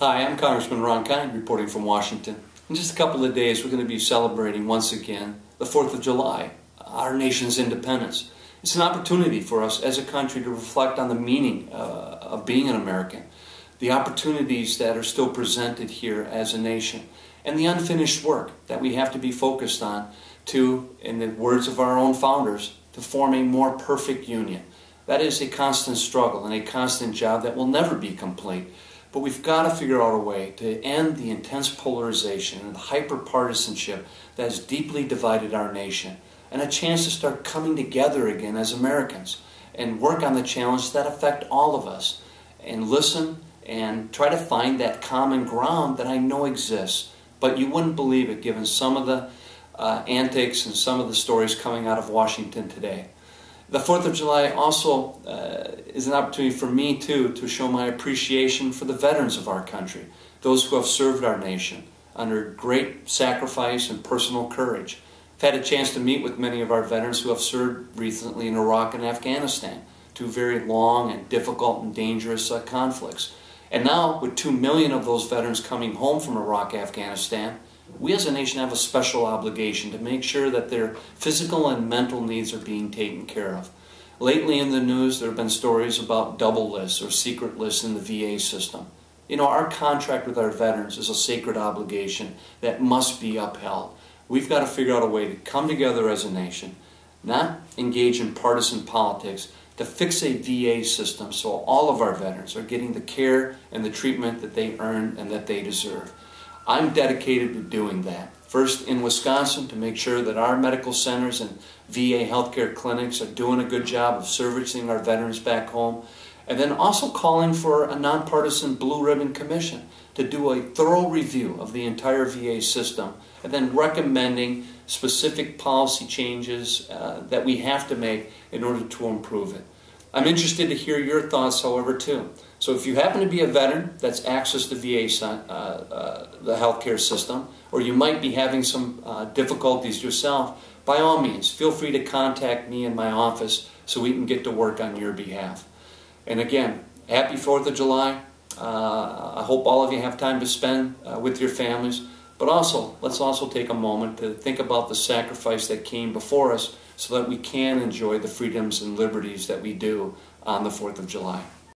Hi, I'm Congressman Ron Kind, reporting from Washington. In just a couple of days, we're going to be celebrating once again the 4th of July, our nation's independence. It's an opportunity for us as a country to reflect on the meaning of being an American, the opportunities that are still presented here as a nation, and the unfinished work that we have to be focused on to, in the words of our own founders, to form a more perfect union. That is a constant struggle and a constant job that will never be complete. But we've got to figure out a way to end the intense polarization and the hyper-partisanship that has deeply divided our nation, and a chance to start coming together again as Americans and work on the challenges that affect all of us, and listen and try to find that common ground that I know exists. But you wouldn't believe it given some of the antics and some of the stories coming out of Washington today. The 4th of July also is an opportunity for me, too, to show my appreciation for the veterans of our country, those who have served our nation under great sacrifice and personal courage. I've had a chance to meet with many of our veterans who have served recently in Iraq and Afghanistan, two very long and difficult and dangerous conflicts. And now, with 2 million of those veterans coming home from Iraq, Afghanistan, we as a nation have a special obligation to make sure that their physical and mental needs are being taken care of. Lately in the news, there have been stories about double lists or secret lists in the VA system. You know, our contract with our veterans is a sacred obligation that must be upheld. We've got to figure out a way to come together as a nation, not engage in partisan politics, to fix a VA system so all of our veterans are getting the care and the treatment that they earn and that they deserve. I'm dedicated to doing that. First in Wisconsin, to make sure that our medical centers and VA healthcare clinics are doing a good job of servicing our veterans back home. And then also calling for a nonpartisan Blue Ribbon Commission to do a thorough review of the entire VA system, and then recommending specific policy changes that we have to make in order to improve it. I'm interested to hear your thoughts, however, too. So if you happen to be a veteran that's accessed the VA, the healthcare system, or you might be having some difficulties yourself, by all means, feel free to contact me in my office so we can get to work on your behalf. And again, happy 4th of July. I hope all of you have time to spend with your families. But also, let's also take a moment to think about the sacrifice that came before us so that we can enjoy the freedoms and liberties that we do on the 4th of July.